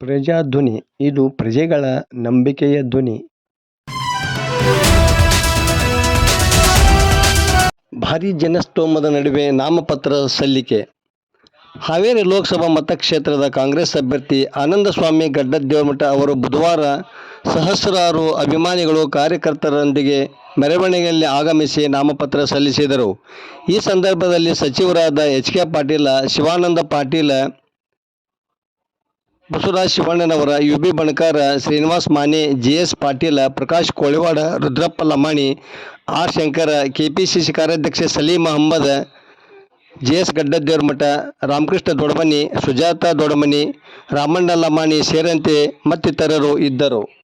ಪ್ರಜಾಧ್ವನಿ ಇದು ಪ್ರಜೆಗಳ ನಂಬಿಕೆಯ ಧ್ವನಿ. ಭಾರೀ ಜನಸ್ತೋಮದ ನಡುವೆ ನಾಮಪತ್ರ ಸಲ್ಲಿಕೆ. ಹಾವೇರಿ ಲೋಕಸಭಾ ಮತಕ್ಷೇತ್ರದ ಕಾಂಗ್ರೆಸ್ ಅಭ್ಯರ್ಥಿ ಆನಂದಸ್ವಾಮಿ ಗಡ್ಡದೇವರಮಠ ಅವರು ಬುಧವಾರ ಸಹಸ್ರಾರು ಅಭಿಮಾನಿಗಳು ಕಾರ್ಯಕರ್ತರೊಂದಿಗೆ ಮೆರವಣಿಗೆಯಲ್ಲಿ ಆಗಮಿಸಿ ನಾಮಪತ್ರ ಸಲ್ಲಿಸಿದರು. ಈ ಸಂದರ್ಭದಲ್ಲಿ ಸಚಿವರಾದ H K. Patil, Shivananda Patil, Basavaraj Shivannanavar, U B. Banakar, Srinivas Mane, G S. Patil, Prakash Koliwad, Rudrappa Lamani, R. Shankar, KPCC ಕಾರ್ಯಾಧ್ಯಕ್ಷ ಸಲೀಂ ಅಹಮದ, ಜೆ.ಎಸ್. ಗಡ್ಡದೇವರಮಠ, ರಾಮಕೃಷ್ಣ ದೊಡಮನಿ, ಸುಜಾತ ದೊಡಮನಿ, ರಾಮಣ್ಣ ಲಮಾಣಿ ಸೇರಿದಂತೆ ಮತ್ತಿತರರು ಇದ್ದರು.